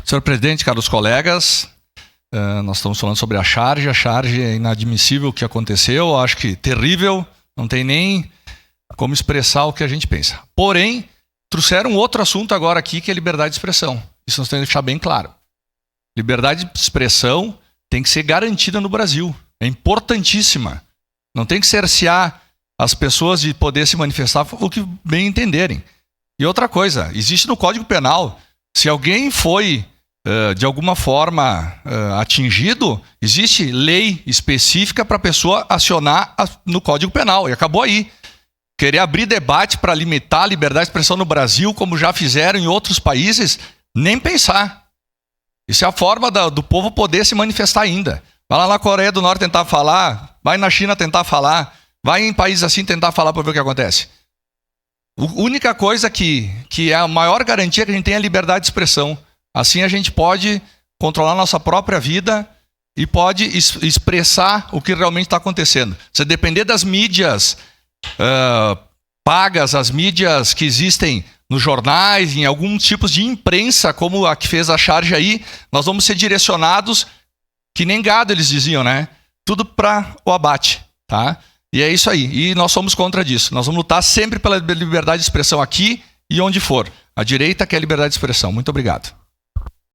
Senhor presidente, caros colegas, nós estamos falando sobre a charge. A charge é inadmissível o que aconteceu, acho que terrível, não tem nem como expressar o que a gente pensa. Porém, trouxeram outro assunto agora aqui, que é liberdade de expressão. Isso nós temos que deixar bem claro. Liberdade de expressão tem que ser garantida no Brasil. É importantíssima. Não tem que cercear as pessoas de poder se manifestar o que bem entenderem. E outra coisa, existe no Código Penal, se alguém foi de alguma forma atingido, existe lei específica para a pessoa acionar no Código Penal. E acabou aí. Querer abrir debate para limitar a liberdade de expressão no Brasil, como já fizeram em outros países, nem pensar. Isso é a forma do povo poder se manifestar ainda. Vai lá na Coreia do Norte tentar falar, vai na China tentar falar, vai em países assim tentar falar para ver o que acontece. A única coisa que é a maior garantia que a gente tem é a liberdade de expressão. Assim a gente pode controlar a nossa própria vida e pode expressar o que realmente está acontecendo. Se depender das mídias pagas, as mídias que existem nos jornais, em alguns tipos de imprensa, como a que fez a charge aí, nós vamos ser direcionados, que nem gado eles diziam, né? Tudo para o abate, tá? E é isso aí. E nós somos contra disso. Nós vamos lutar sempre pela liberdade de expressão aqui e onde for. A direita quer liberdade de expressão. Muito obrigado.